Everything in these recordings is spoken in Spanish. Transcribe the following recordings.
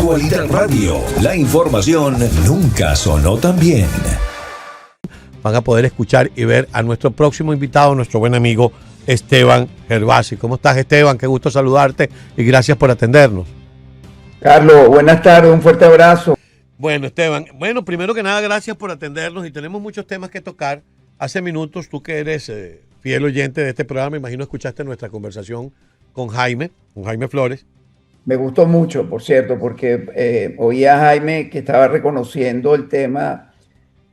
Actualidad Radio, la información nunca sonó tan bien. Van a poder escuchar y ver a nuestro próximo invitado, nuestro buen amigo Esteban Gervasi. ¿Cómo estás, Esteban? Qué gusto saludarte y gracias por atendernos. Carlos, buenas tardes, un fuerte abrazo. Bueno, Esteban, primero que nada, gracias por atendernos y tenemos muchos temas que tocar. Hace minutos, tú que eres fiel oyente de este programa, imagino escuchaste nuestra conversación con Jaime Flores. Me gustó mucho, por cierto, porque oí a Jaime que estaba reconociendo el tema,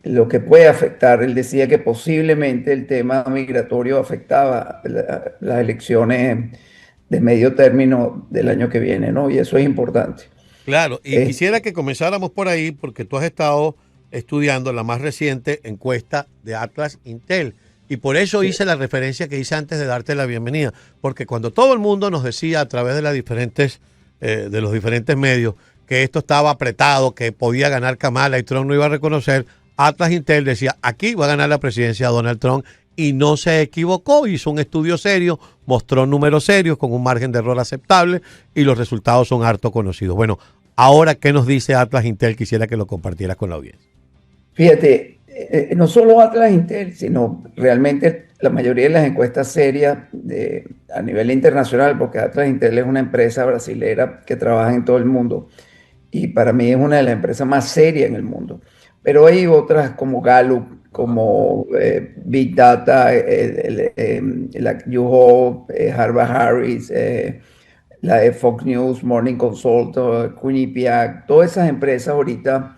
lo que puede afectar. Él decía que posiblemente el tema migratorio afectaba las elecciones de medio término del año que viene, ¿no? Y eso es importante. Claro, y quisiera que comenzáramos por ahí porque tú has estado estudiando la más reciente encuesta de Atlas Intel. Y por eso hice la referencia que hice antes de darte la bienvenida. Porque cuando todo el mundo nos decía a través de los diferentes medios que esto estaba apretado, que podía ganar Kamala y Trump no iba a reconocer, Atlas Intel decía, aquí va a ganar la presidencia Donald Trump. Y no se equivocó, hizo un estudio serio, mostró números serios con un margen de error aceptable y los resultados son harto conocidos. Bueno, ahora, ¿qué nos dice Atlas Intel? Quisiera que lo compartieras con la audiencia. Fíjate, no solo Atlas Intel, sino realmente la mayoría de las encuestas serias a nivel internacional, porque Atlas Intel es una empresa brasilera que trabaja en todo el mundo y para mí es una de las empresas más serias en el mundo. Pero hay otras como Gallup, como Big Data, la YouHo, Harvard Harris, la de Fox News, Morning Consult, Quinnipiac, todas esas empresas ahorita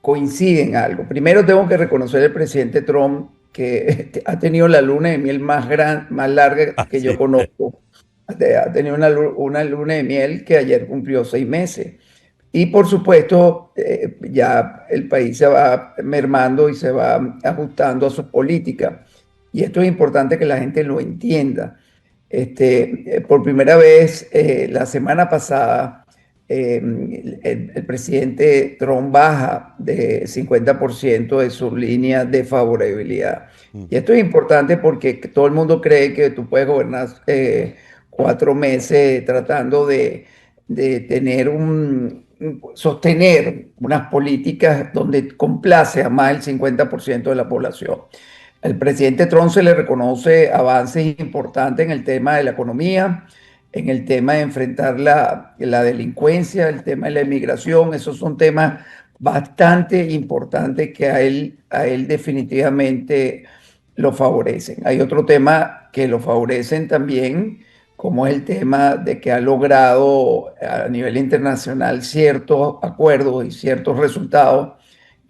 coinciden en algo. Primero tengo que reconocer al presidente Trump que ha tenido la luna de miel más larga que yo conozco. Ha tenido una luna de miel que ayer cumplió 6 meses. Y por supuesto, ya el país se va mermando y se va ajustando a su política. Y esto es importante que la gente lo entienda. Por primera vez, la semana pasada, el presidente Trump baja de 50% de su línea de favorabilidad. Y esto es importante porque todo el mundo cree que tú puedes gobernar 4 meses tratando de tener sostener unas políticas donde complace a más del 50% de la población. Al presidente Trump se le reconoce avances importantes en el tema de la economía, en el tema de enfrentar la delincuencia, el tema de la inmigración. Esos son temas bastante importantes que a él definitivamente lo favorecen. Hay otro tema que lo favorecen también, como es el tema de que ha logrado a nivel internacional ciertos acuerdos y ciertos resultados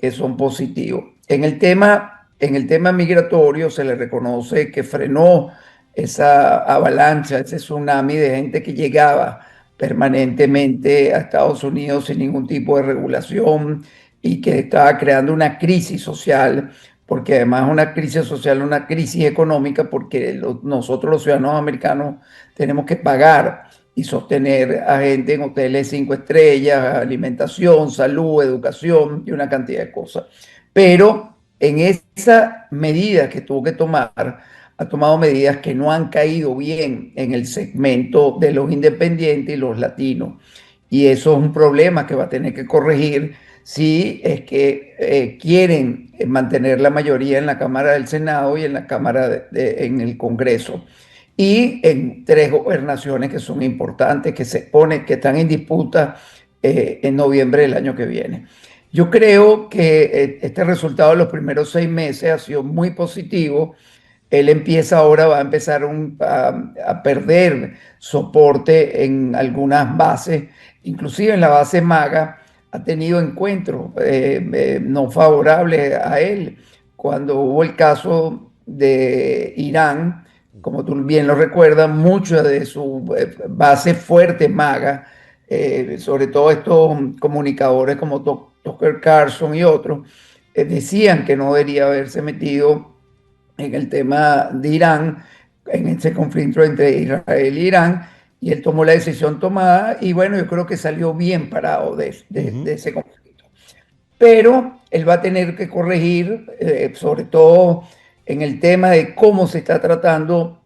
que son positivos. En el tema migratorio se le reconoce que frenó esa avalancha, ese tsunami de gente que llegaba permanentemente a Estados Unidos sin ningún tipo de regulación y que estaba creando una crisis social, porque además una crisis social, una crisis económica, porque nosotros los ciudadanos americanos tenemos que pagar y sostener a gente en hoteles 5 estrellas, alimentación, salud, educación y una cantidad de cosas. Pero en esa medida que tuvo que tomar, ha tomado medidas que no han caído bien en el segmento de los independientes y los latinos. Y eso es un problema que va a tener que corregir si es que quieren mantener la mayoría en la Cámara del Senado y en la Cámara en el Congreso. Y en 3 gobernaciones que son importantes, que están en disputa en noviembre del año que viene. Yo creo que este resultado de los primeros 6 meses ha sido muy positivo. Él va a empezar a perder soporte en algunas bases, inclusive en la base MAGA ha tenido encuentros no favorables a él. Cuando hubo el caso de Irán, como tú bien lo recuerdas, mucha de su base fuerte MAGA, sobre todo estos comunicadores como Tucker Carlson y otros, decían que no debería haberse metido en el tema de Irán, en ese conflicto entre Israel e Irán, y él tomó la decisión tomada, y bueno, yo creo que salió bien parado de ese conflicto. Pero él va a tener que corregir, sobre todo en el tema de cómo se está tratando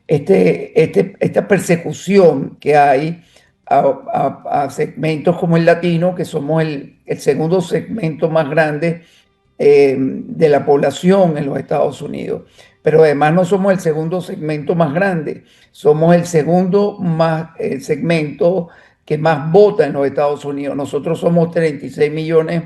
esta persecución que hay a segmentos como el latino, que somos el segundo segmento más grande de la población en los Estados Unidos. Pero además no somos el segundo segmento más grande, somos el segundo segmento que más vota en los Estados Unidos. Nosotros somos 36 millones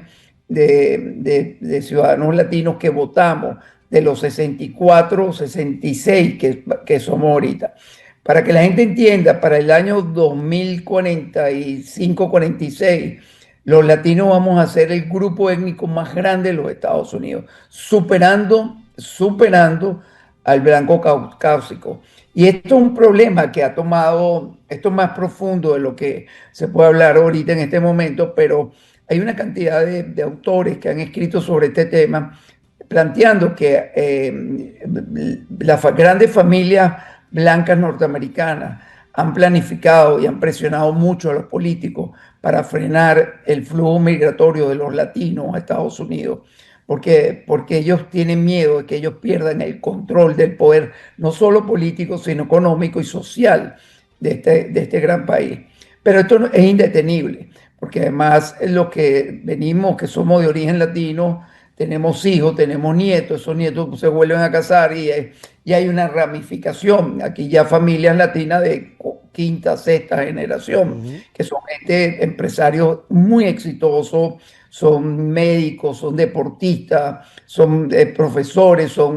de ciudadanos latinos que votamos, de los 64, 66 que somos ahorita. Para que la gente entienda, para el año 2045, 46, los latinos vamos a ser el grupo étnico más grande de los Estados Unidos, superando al blanco caucásico. Y esto es un problema que ha tomado, esto es más profundo de lo que se puede hablar ahorita en este momento, pero hay una cantidad de autores que han escrito sobre este tema, planteando que las grandes familias blancas norteamericanas han planificado y han presionado mucho a los políticos para frenar el flujo migratorio de los latinos a Estados Unidos, porque ellos tienen miedo de que ellos pierdan el control del poder, no solo político, sino económico y social de este gran país. Pero esto es indetenible, porque además los que venimos, que somos de origen latino, tenemos hijos, tenemos nietos, esos nietos se vuelven a casar y hay una ramificación. Aquí ya familias latinas de quinta, sexta generación, que son empresarios muy exitosos, son médicos, son deportistas, son profesores, o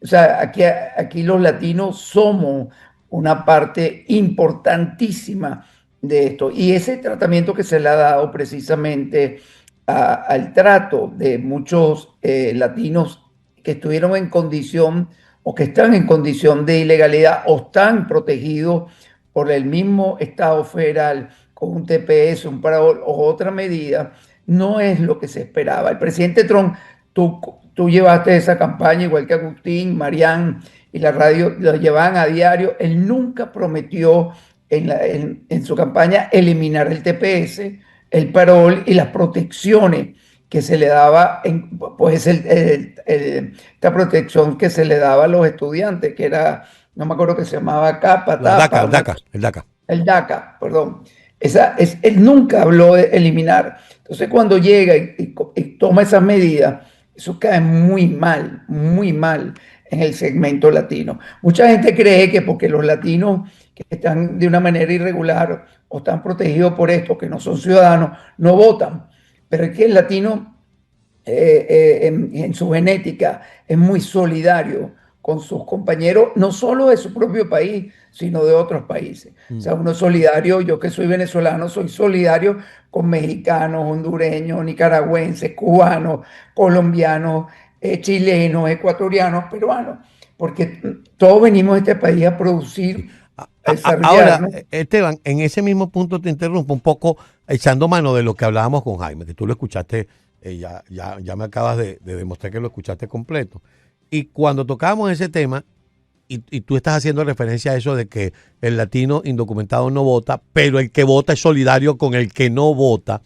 sea, aquí los latinos somos una parte importantísima de esto. Y ese tratamiento que se le ha dado precisamente al trato de muchos latinos que estuvieron en condición o que están en condición de ilegalidad o están protegidos por el mismo Estado federal con un TPS, un parol o otra medida, no es lo que se esperaba. El presidente Trump, tú llevaste esa campaña, igual que Agustín, Marián y la radio, lo llevaban a diario. Él nunca prometió en su campaña eliminar el TPS, el parol y las protecciones que se le daba, pues esta protección que se le daba a los estudiantes, que era, no me acuerdo que se llamaba CAPA, TAPA, el DACA, perdón. Él nunca habló de eliminar. Entonces cuando llega y toma esas medidas, eso cae muy mal en el segmento latino. Mucha gente cree que porque los latinos que están de una manera irregular o están protegidos por esto, que no son ciudadanos, no votan. Pero es que el latino en su genética es muy solidario con sus compañeros, no solo de su propio país, sino de otros países. O sea, uno es solidario, yo que soy venezolano, soy solidario con mexicanos, hondureños, nicaragüenses, cubanos, colombianos, chilenos, ecuatorianos, peruanos, porque todos venimos a este país a producir, a desarrollar. Ahora, Esteban, en ese mismo punto te interrumpo un poco, echando mano de lo que hablábamos con Jaime, que tú lo escuchaste, ya me acabas de demostrar que lo escuchaste completo. Y cuando tocábamos ese tema, y tú estás haciendo referencia a eso de que el latino indocumentado no vota, pero el que vota es solidario con el que no vota.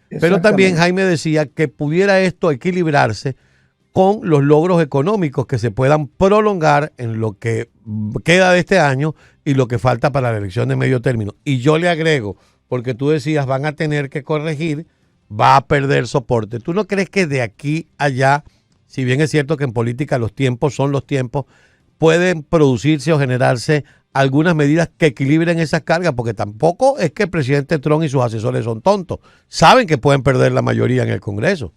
Pero también Jaime decía que pudiera esto equilibrarse con los logros económicos que se puedan prolongar en lo que queda de este año y lo que falta para la elección de medio término. Y yo le agrego, porque tú decías, van a tener que corregir, va a perder soporte. ¿Tú no crees que de aquí a allá, si bien es cierto que en política los tiempos son los tiempos, pueden producirse o generarse algunas medidas que equilibren esas cargas? Porque tampoco es que el presidente Trump y sus asesores son tontos. Saben que pueden perder la mayoría en el Congreso.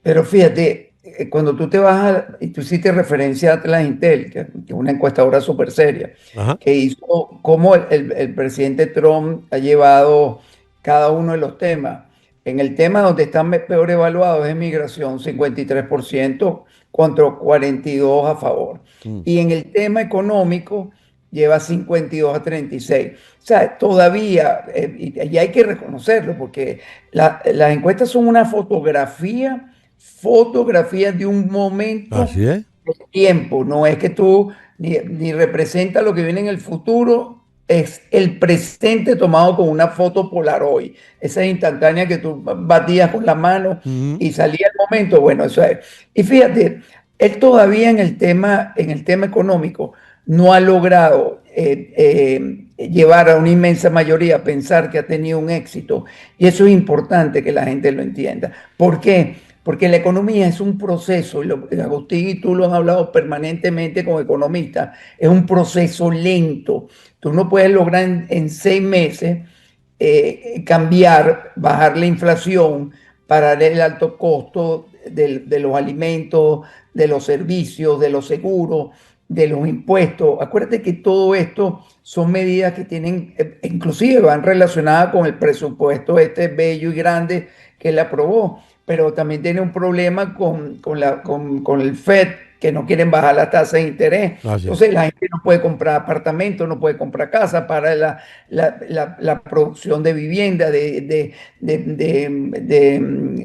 Pero fíjate, cuando tú te vas y tú hiciste referencia a Atlas Intel, que es una encuestadora súper seria, que hizo cómo el presidente Trump ha llevado cada uno de los temas. En el tema donde están peor evaluados es migración, 53% contra 42% a favor. Y en el tema económico lleva 52-36. O sea, todavía, y hay que reconocerlo, porque las encuestas son una fotografía de un momento de tiempo. No es que tú ni representa lo que viene en el futuro, es el presente tomado con una foto Polaroid. Esa instantánea que tú batías con la mano y salía el momento. Bueno, eso es. Y fíjate, él todavía en el tema económico no ha logrado llevar a una inmensa mayoría a pensar que ha tenido un éxito. Y eso es importante que la gente lo entienda. ¿Por qué? Porque la economía es un proceso, y Agustín y tú lo han hablado permanentemente como economistas, es un proceso lento. Tú no puedes lograr en 6 meses cambiar, bajar la inflación, parar el alto costo de los alimentos, de los servicios, de los seguros, de los impuestos. Acuérdate que todo esto son medidas que tienen, inclusive van relacionadas con el presupuesto este bello y grande que él aprobó, pero también tiene un problema con el FED, que no quieren bajar la tasa de interés. Entonces la gente no puede comprar apartamentos, no puede comprar casa para la producción de vivienda, de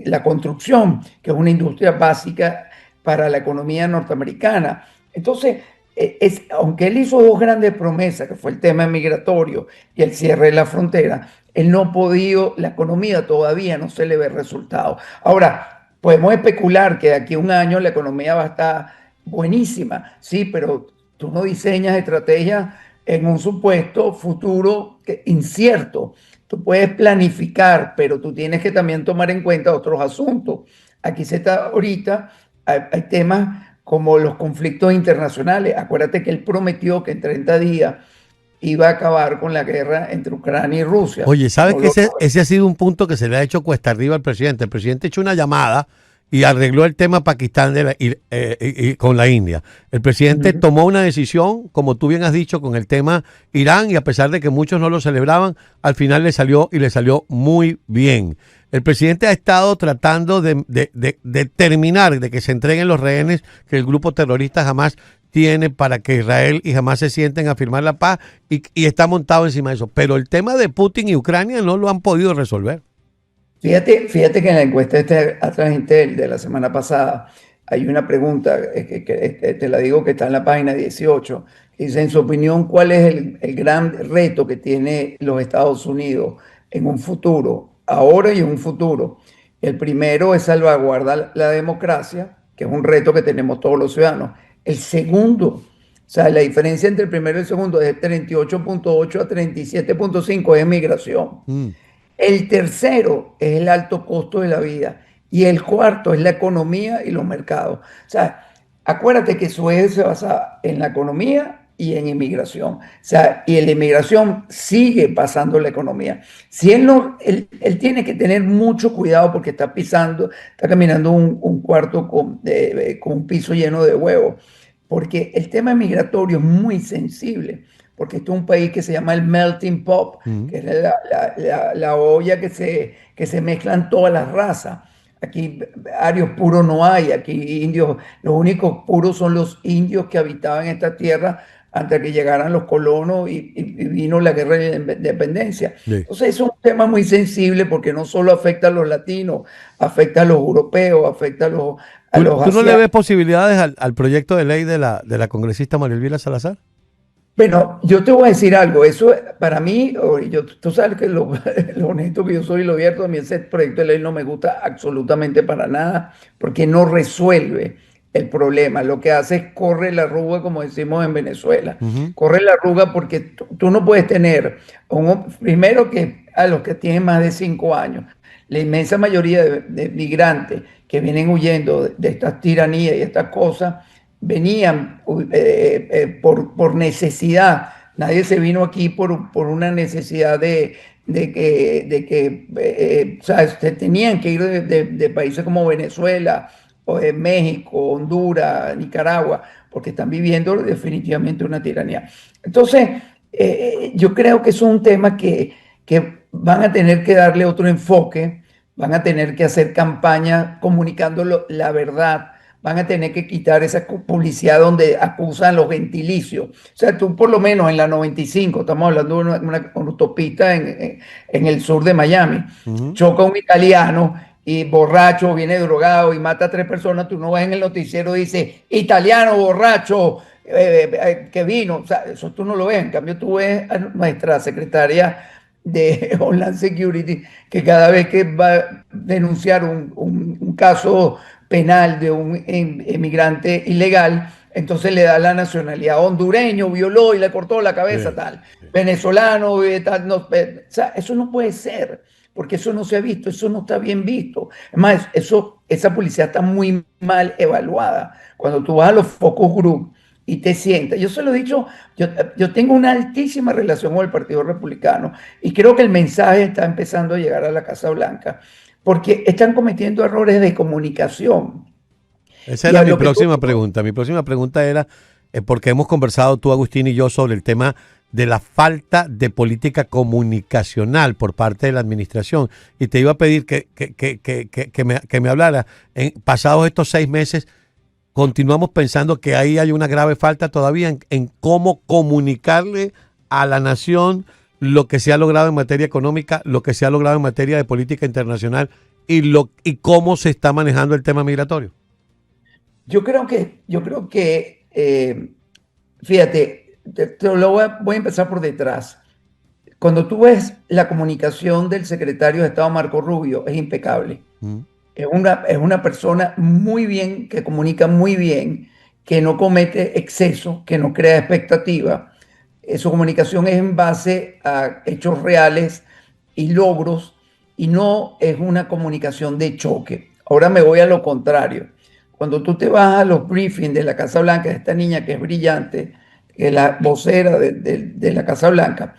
la construcción, que es una industria básica para la economía norteamericana. Entonces, aunque él hizo dos grandes promesas, que fue el tema migratorio y el cierre de la frontera, él no ha podido, la economía todavía no se le ve resultado. Ahora, podemos especular que de aquí a un año la economía va a estar buenísima, sí, pero tú no diseñas estrategias en un supuesto futuro incierto. Tú puedes planificar, pero tú tienes que también tomar en cuenta otros asuntos. Aquí se está ahorita, hay temas como los conflictos internacionales. Acuérdate que él prometió que en 30 días iba a acabar con la guerra entre Ucrania y Rusia. Oye, ¿sabes que ese ha sido un punto que se le ha hecho cuesta arriba al presidente? El presidente echó una llamada y arregló el tema Pakistán con la India. El presidente tomó una decisión, como tú bien has dicho, con el tema Irán, y a pesar de que muchos no lo celebraban, al final le salió muy bien. El presidente ha estado tratando de terminar, de que se entreguen los rehenes que el grupo terrorista Hamas tiene para que Israel y Hamas se sienten a firmar la paz, y está montado encima de eso. Pero el tema de Putin y Ucrania no lo han podido resolver. Fíjate que en la encuesta Atlas Intel de la semana pasada hay una pregunta, que te la digo, que está en la página 18. Dice, en su opinión, ¿cuál es el gran reto que tiene los Estados Unidos en un futuro, ahora y en un futuro? El primero es salvaguardar la democracia, que es un reto que tenemos todos los ciudadanos. El segundo, o sea, la diferencia entre el primero y el segundo es de 38.8 a 37.5, es migración. El tercero es el alto costo de la vida. Y el cuarto es la economía y los mercados. O sea, acuérdate que su eje se basa en la economía y en inmigración. O sea, y en la inmigración sigue pasando la economía. Si él no, él tiene que tener mucho cuidado porque está caminando un cuarto con un piso lleno de huevos. Porque el tema migratorio es muy sensible, porque esto es un país que se llama el melting pot, que es la olla que se mezclan todas las razas. Aquí arios puros no hay, aquí indios, los únicos puros son los indios que habitaban esta tierra antes que llegaran los colonos y vino la guerra de independencia. Sí. Entonces es un tema muy sensible porque no solo afecta a los latinos, afecta a los europeos, afecta a los ¿Tú no le ves posibilidades al proyecto de ley de la congresista María Elvira Salazar? Bueno, yo te voy a decir algo, eso para mí, tú sabes que lo honesto que yo soy y lo abierto, a mí ese proyecto de ley no me gusta absolutamente para nada, porque no resuelve el problema, lo que hace es corre la arruga, como decimos en Venezuela, corre la arruga porque tú no puedes tener, primero que a los que tienen más de 5 años, la inmensa mayoría de migrantes que vienen huyendo de estas tiranías y estas cosas, venían por necesidad. Nadie se vino aquí por una necesidad de que o sea, se tenían que ir de países como Venezuela, o México, Honduras, Nicaragua, porque están viviendo definitivamente una tiranía. Entonces, yo creo que es un tema que van a tener que darle otro enfoque, van a tener que hacer campaña comunicando la verdad, van a tener que quitar esa publicidad donde acusan los gentilicios. O sea, tú por lo menos en la 95, estamos hablando de una autopista en el sur de Miami, choca un italiano y borracho, viene drogado y mata a 3 personas, tú no ves en el noticiero, dice, italiano borracho que vino. O sea, eso tú no lo ves. En cambio, tú ves a nuestra secretaria de Homeland Security que cada vez que va a denunciar un caso penal de un emigrante ilegal, entonces le da la nacionalidad. Hondureño, violó y le cortó la cabeza, Sí, tal. sí. Venezolano, tal. No, o sea, eso no puede ser, porque eso no se ha visto, eso no está bien visto. Es más, esa publicidad está muy mal evaluada. Cuando tú vas a los focus group y te sientas, yo se lo he dicho, yo tengo una altísima relación con el Partido Republicano y creo que el mensaje está empezando a llegar a la Casa Blanca, porque están cometiendo errores de comunicación. Esa Y era a mi lo que tú... próxima pregunta. Mi próxima pregunta era, porque hemos conversado tú, Agustín y yo sobre el tema de la falta de política comunicacional por parte de la administración. Y te iba a pedir que me hablara. Pasados estos 6 meses, continuamos pensando que ahí hay una grave falta todavía en cómo comunicarle a la nación lo que se ha logrado en materia económica, lo que se ha logrado en materia de política internacional y cómo se está manejando el tema migratorio. Yo creo que, fíjate, voy a empezar por detrás. Cuando tú ves la comunicación del secretario de Estado Marco Rubio, es impecable. Mm. Es una persona muy bien, que comunica muy bien, que no comete exceso, que no crea expectativa. Su comunicación es en base a hechos reales y logros y no es una comunicación de choque. Ahora me voy a lo contrario. Cuando tú te vas a los briefings de la Casa Blanca, de esta niña que es brillante, que es la vocera de la Casa Blanca,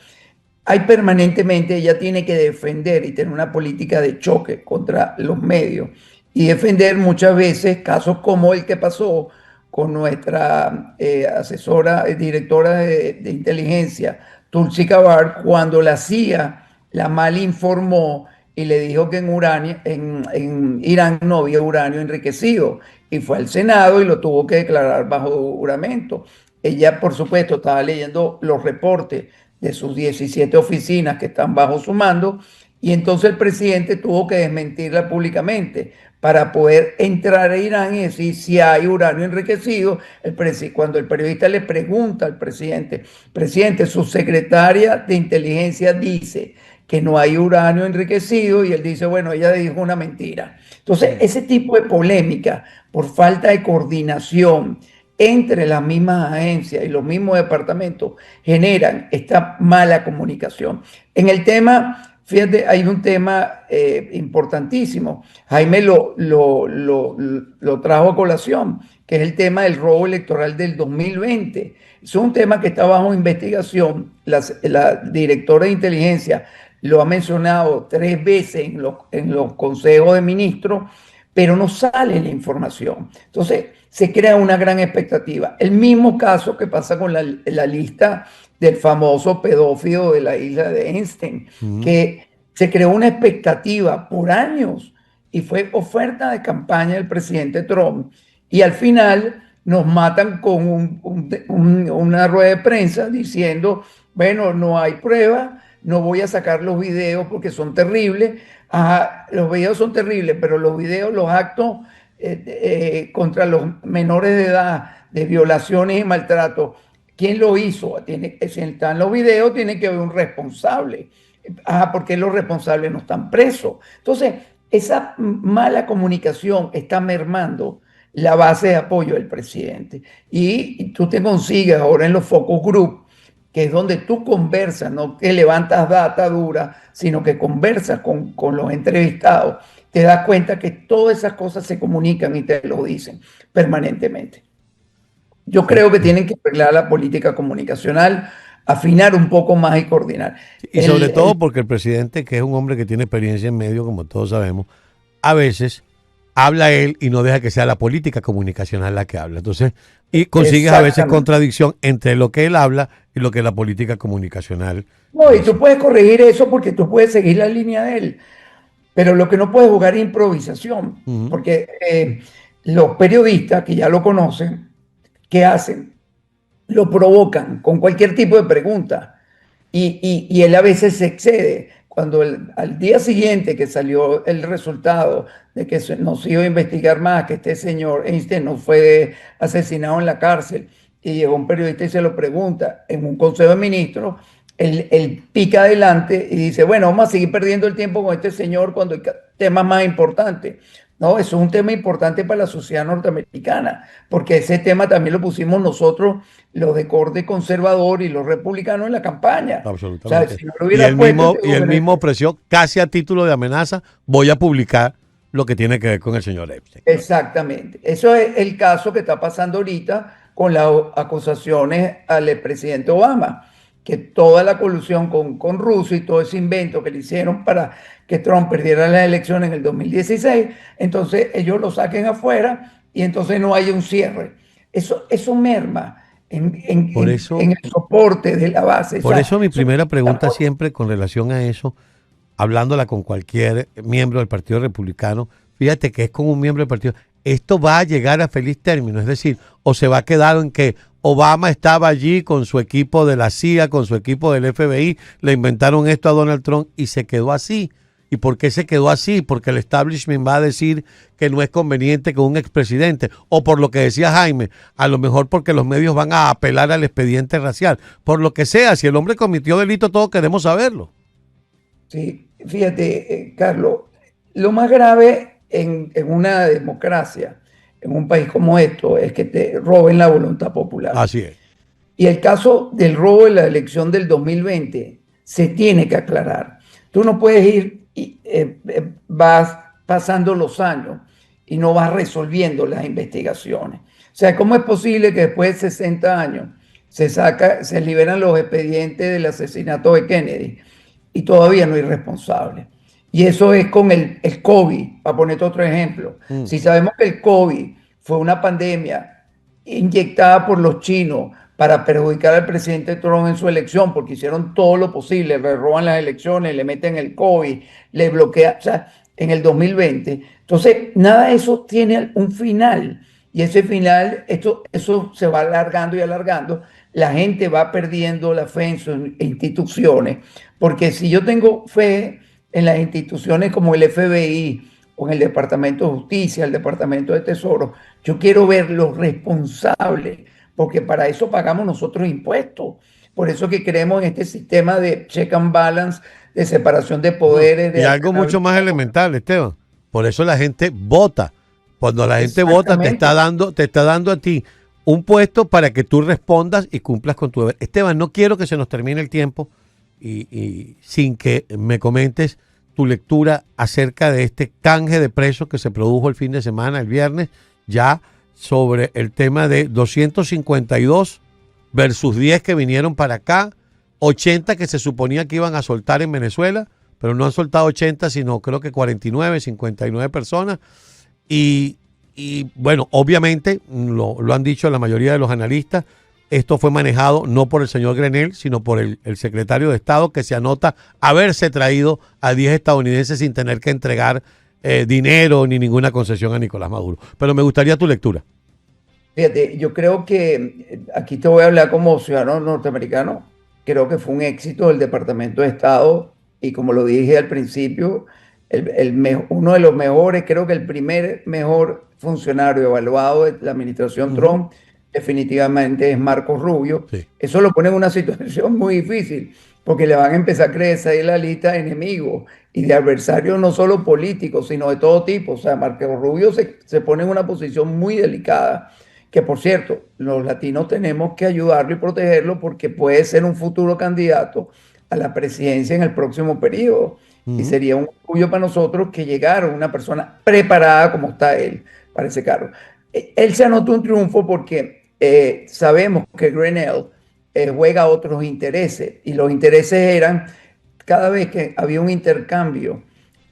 hay permanentemente, ella tiene que defender y tener una política de choque contra los medios y defender muchas veces casos como el que pasó con nuestra asesora, directora de inteligencia, Tulsi Gabbard, cuando la CIA la mal informó y le dijo que en Irán no había uranio enriquecido y fue al Senado y lo tuvo que declarar bajo juramento. Ella, por supuesto, estaba leyendo los reportes de sus 17 oficinas que están bajo su mando, y entonces el presidente tuvo que desmentirla públicamente para poder entrar a Irán y decir si hay uranio enriquecido. Cuando el periodista le pregunta al presidente, su secretaria de inteligencia dice que no hay uranio enriquecido, y él dice, bueno, ella dijo una mentira. Entonces, ese tipo de polémica por falta de coordinación entre las mismas agencias y los mismos departamentos generan esta mala comunicación. En el tema, fíjate, hay un tema importantísimo. Jaime lo trajo a colación, que es el tema del robo electoral del 2020. Es un tema que está bajo investigación. La directora de inteligencia lo ha mencionado 3 veces en los consejos de ministros, pero no sale la información. Entonces, se crea una gran expectativa. El mismo caso que pasa con la lista del famoso pedófilo de la isla de Einstein, Mm. que se creó una expectativa por años y fue oferta de campaña del presidente Trump, y al final nos matan con una rueda de prensa diciendo, bueno, no hay prueba, no voy a sacar los videos porque son terribles. Ajá, los videos son terribles, pero los videos, los actos contra los menores de edad, de violaciones y maltrato, ¿quién lo hizo? Si están los videos, tiene que haber un responsable. Ajá, porque los responsables no están presos. Entonces, esa mala comunicación está mermando la base de apoyo del presidente. Y tú te consigues ahora en los focus group, que es donde tú conversas, no que levantas data dura, sino que conversas con los entrevistados, te das cuenta que todas esas cosas se comunican y te lo dicen permanentemente. Yo creo que tienen que arreglar la política comunicacional, afinar un poco más y coordinar. Y sobre todo porque el presidente, que es un hombre que tiene experiencia en medio, como todos sabemos, a veces habla él y no deja que sea la política comunicacional la que habla. Entonces, y consigues a veces contradicción entre lo que él habla y lo que la política comunicacional No, y dice. tú puedes corregir eso porque tú puedes seguir la línea de él, pero lo que no puedes jugar es improvisación, Ujú. porque los periodistas que ya lo conocen, ¿qué hacen? Lo provocan con cualquier tipo de pregunta, y él a veces se excede. Cuando al día siguiente que salió el resultado de que nos iba a investigar más, que este señor Einstein no fue asesinado en la cárcel, y llegó un periodista y se lo pregunta en un consejo de ministros, él pica adelante y dice, bueno, vamos a seguir perdiendo el tiempo con este señor cuando hay temas más importantes. No, eso es un tema importante para la sociedad norteamericana, porque ese tema también lo pusimos nosotros, los de corte conservador y los republicanos en la campaña. O sea, Absolutamente. si no lo hubiera puesto, te Y digo, él mismo Venezuela. ofreció casi a título de amenaza, voy a publicar lo que tiene que ver con el señor Epstein. Exactamente. Eso es el caso que está pasando ahorita con las acusaciones al expresidente Obama, que toda la colusión con Rusia y todo ese invento que le hicieron para que Trump perdiera las elecciones en el 2016, entonces ellos lo saquen afuera y entonces no hay un cierre. Eso merma Por eso, en el soporte de la base. O por sea, eso mi primera pregunta siempre con relación a eso, hablándola con cualquier miembro del Partido Republicano, fíjate que es con un miembro del partido, esto va a llegar a feliz término, es decir, o se va a quedar en que Obama estaba allí con su equipo de la CIA, con su equipo del FBI, le inventaron esto a Donald Trump y se quedó así. ¿Y por qué se quedó así? Porque el establishment va a decir que no es conveniente con un expresidente. O por lo que decía Jaime, a lo mejor porque los medios van a apelar al expediente racial. Por lo que sea, si el hombre cometió delito, todos queremos saberlo. sí, fíjate, Carlos, lo más grave en una democracia, en un país como esto, es que te roben la voluntad popular. Así es. Y el caso del robo de la elección del 2020 se tiene que aclarar. Tú no puedes ir y vas pasando los años y no vas resolviendo las investigaciones. O sea, ¿cómo es posible que después de 60 años se liberan los expedientes del asesinato de Kennedy y todavía no hay responsable? Y eso es con el COVID, para ponerte otro ejemplo. Si sabemos que el COVID fue una pandemia inyectada por los chinos para perjudicar al presidente Trump en su elección, porque hicieron todo lo posible, le roban las elecciones, le meten el COVID, le bloquean, o sea, en el 2020. Entonces, nada de eso tiene un final. Y ese final, eso se va alargando y alargando. La gente va perdiendo la fe en sus instituciones, porque si yo tengo fe en las instituciones como el FBI o en el Departamento de Justicia, el Departamento de Tesoro, yo quiero ver los responsables, porque para eso pagamos nosotros impuestos. Por eso que creemos en este sistema de check and balance, de separación de No, poderes, y de algo mucho más elemental, Esteban. Por eso la gente vota. Cuando la gente vota, exactamente. te está dando a ti un puesto para que tú respondas y cumplas con tu deber. Esteban, no quiero que se nos termine el tiempo y sin que me comentes tu lectura acerca de este canje de presos que se produjo el fin de semana, el viernes, ya sobre el tema de 252 versus 10 que vinieron para acá, 80 que se suponía que iban a soltar en Venezuela, pero no han soltado 80, sino creo que 49, 59 personas. Y bueno, obviamente, lo han dicho la mayoría de los analistas, esto fue manejado no por el señor Grenell, sino por el secretario de Estado, que se anota haberse traído a 10 estadounidenses sin tener que entregar dinero ni ninguna concesión a Nicolás Maduro. Pero me gustaría tu lectura. Fíjate, yo creo que aquí te voy a hablar como ciudadano norteamericano. Creo que fue un éxito del Departamento de Estado y como lo dije al principio, uno de los mejores, creo que el primer mejor funcionario evaluado de la administración Trump definitivamente es Marco Rubio. Sí. Eso lo pone en una situación muy difícil porque le van a empezar a crecer la lista de enemigos y de adversarios no solo políticos, sino de todo tipo. O sea, Marco Rubio se pone en una posición muy delicada que por cierto, los latinos tenemos que ayudarlo y protegerlo porque puede ser un futuro candidato a la presidencia en el próximo periodo. Y sería un orgullo para nosotros que llegara una persona preparada como está él para ese cargo. Él se anotó un triunfo porque sabemos que Grenell juega otros intereses y los intereses eran cada vez que había un intercambio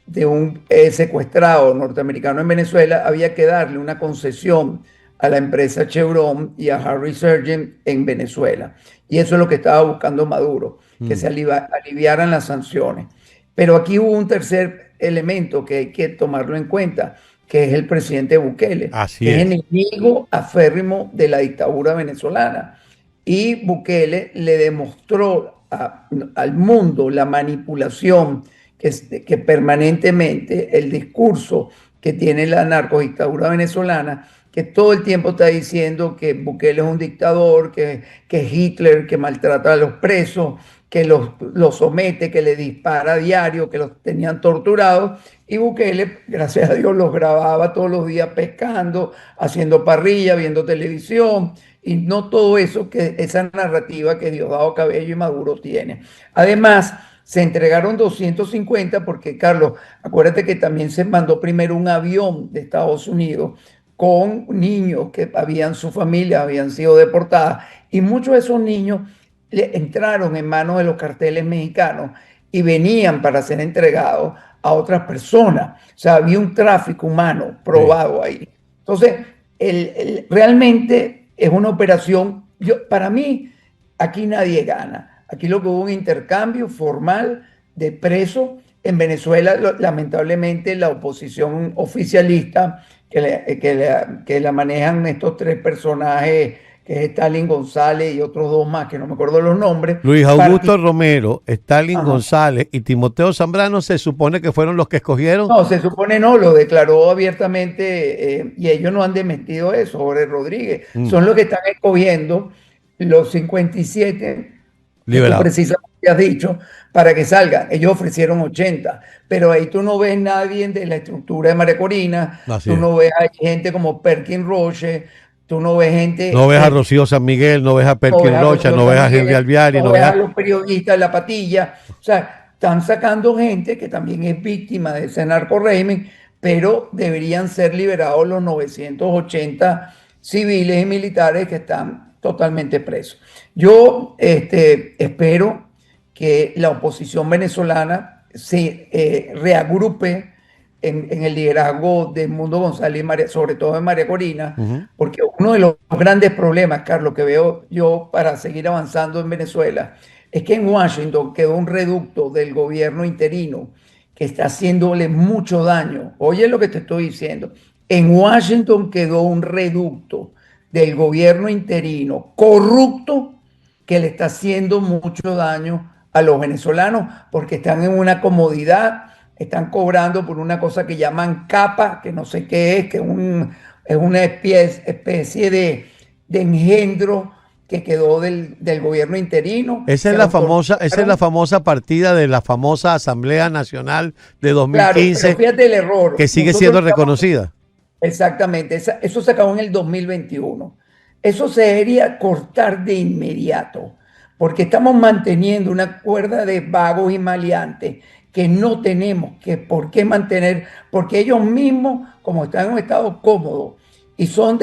de un secuestrado norteamericano en Venezuela, había que darle una concesión a la empresa Chevron y a Harry Sergent en Venezuela. Y eso es lo que estaba buscando Maduro, que se aliviaran las sanciones. Pero aquí hubo un tercer elemento que hay que tomarlo en cuenta, que es el presidente Bukele, Así que es es. enemigo aférrimo de la dictadura venezolana. Y Bukele le demostró al mundo la manipulación que permanentemente el discurso que tiene la narcodictadura venezolana, que todo el tiempo está diciendo que Bukele es un dictador, que Hitler, que maltrata a los presos, que los somete, que le dispara a diario, que los tenían torturados, y Bukele, gracias a Dios, los grababa todos los días pescando, haciendo parrilla, viendo televisión, y no todo eso, esa narrativa que Diosdado Cabello y Maduro tienen. Además, se entregaron 250 porque, Carlos, acuérdate que también se mandó primero un avión de Estados Unidos con niños que su familia habían sido deportadas, y muchos de esos niños entraron en manos de los carteles mexicanos y venían para ser entregados a otras personas. O sea, había un tráfico humano probado ahí. Entonces, realmente es una operación, para mí, aquí nadie gana. Aquí lo que hubo un intercambio formal de presos. En Venezuela, lamentablemente, la oposición oficialista que la manejan estos tres personajes, que es Stalin González y otros dos más, que no me acuerdo los nombres. Luis Augusto Romero, Stalin González y Timoteo Zambrano se supone que fueron los que escogieron. No, se supone no, lo declaró abiertamente y ellos no han desmentido eso, Jorge Rodríguez. Son los que están escogiendo los 57 liberados. Precisamente has dicho, para que salgan. Ellos ofrecieron 80, pero ahí tú no ves nadie de la estructura de María Corina, tú no ves a gente como Perkin Roche, tú no ves gente... No ves a Rocío San Miguel, no ves a Perkin Rocha, no ves a Henry Alviari, no ves a los periodistas de La Patilla. O sea, están sacando gente que también es víctima de ese narco-régimen, pero deberían ser liberados los 980 civiles y militares que están totalmente presos. Yo espero que la oposición venezolana se reagrupe en el liderazgo de Edmundo González, sobre todo de María Corina, porque uno de los grandes problemas, Carlos, que veo yo para seguir avanzando en Venezuela, es que en Washington quedó un reducto del gobierno interino que está haciéndole mucho daño. Oye lo que te estoy diciendo. En Washington quedó un reducto del gobierno interino corrupto que le está haciendo mucho daño a los venezolanos porque están en una comodidad, están cobrando por una cosa que llaman capa, que no sé qué es, que es una especie de engendro que quedó del gobierno interino. Esa es la famosa partida de la famosa Asamblea Nacional de 2015, claro, pero fíjate el error, que sigue siendo reconocida. Exactamente, eso se acabó en el 2021. Eso se debería cortar de inmediato, porque estamos manteniendo una cuerda de vagos y maleantes que no tenemos por qué mantener, porque ellos mismos, como están en un estado cómodo y son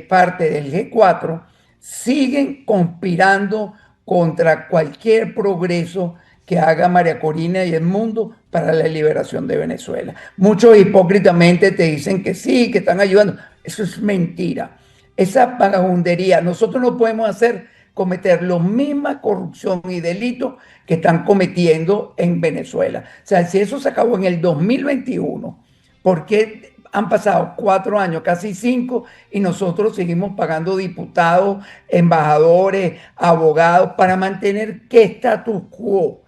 parte del G4, siguen conspirando contra cualquier progreso que haga María Corina y el mundo para la liberación de Venezuela. Muchos hipócritamente te dicen que sí, que están ayudando. Eso es mentira. Esa vagabundería, nosotros no podemos cometer la misma corrupción y delitos que están cometiendo en Venezuela. O sea, si eso se acabó en el 2021, ¿por qué han pasado 4 años, casi 5, y nosotros seguimos pagando diputados, embajadores, abogados para mantener qué status quo?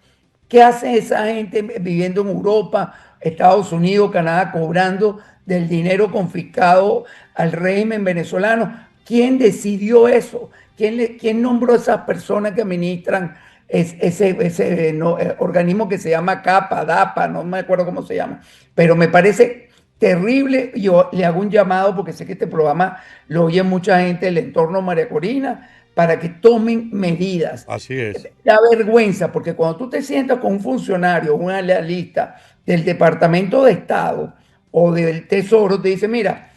¿Qué hace esa gente viviendo en Europa, Estados Unidos, Canadá, cobrando del dinero confiscado al régimen venezolano? ¿Quién decidió eso? ¿Quién nombró a esas personas que administran ese organismo que se llama CAPA, DAPA, no me acuerdo cómo se llama? Pero me parece terrible. Yo le hago un llamado porque sé que este programa lo oye mucha gente del entorno María Corina, para que tomen medidas. Así es. Da vergüenza, porque cuando tú te sientas con un funcionario, un analista del Departamento de Estado o del Tesoro, te dice, mira,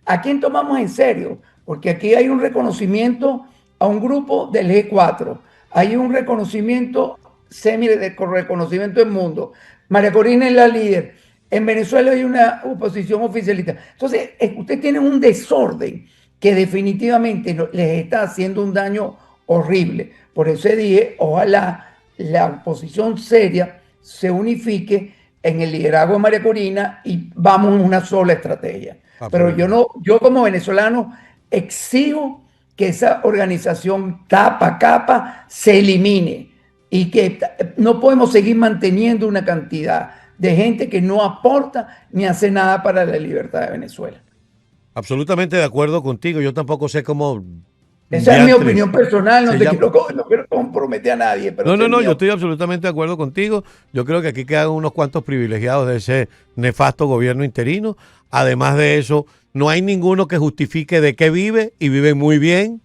¿a quién tomamos en serio? Porque aquí hay un reconocimiento a un grupo del G4, hay un reconocimiento, reconocimiento del mundo. María Corina es la líder. En Venezuela hay una oposición oficialista. Entonces, ustedes tienen un desorden que definitivamente les está haciendo un daño horrible. Por eso dije, ojalá la oposición seria se unifique en el liderazgo de María Corina y vamos en una sola estrategia. Pero yo como venezolano exijo que esa organización capa se elimine y que no podemos seguir manteniendo una cantidad de gente que no aporta ni hace nada para la libertad de Venezuela. Absolutamente de acuerdo contigo. Yo tampoco sé cómo Esa es mi Diantres. opinión personal, Se llama- no quiero comprometer a nadie, pero esa es No, mi yo estoy absolutamente de acuerdo contigo. Yo creo que aquí quedan unos cuantos privilegiados de ese nefasto gobierno interino. Además de eso, no hay ninguno que justifique de qué vive y vive muy bien.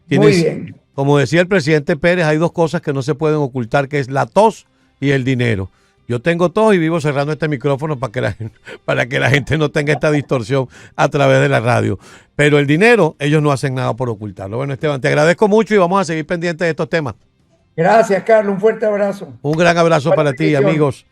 Muy bien. Como decía el presidente Pérez, hay dos cosas que no se pueden ocultar, que es la tos y el dinero. Yo tengo tos y vivo cerrando este micrófono para que la gente no tenga esta distorsión a través de la radio. Pero el dinero, ellos no hacen nada por ocultarlo. Bueno, Esteban, te agradezco mucho y vamos a seguir pendientes de estos temas. Gracias, Carlos. Un fuerte abrazo. Un gran abrazo para ti, Bendiciones. amigos.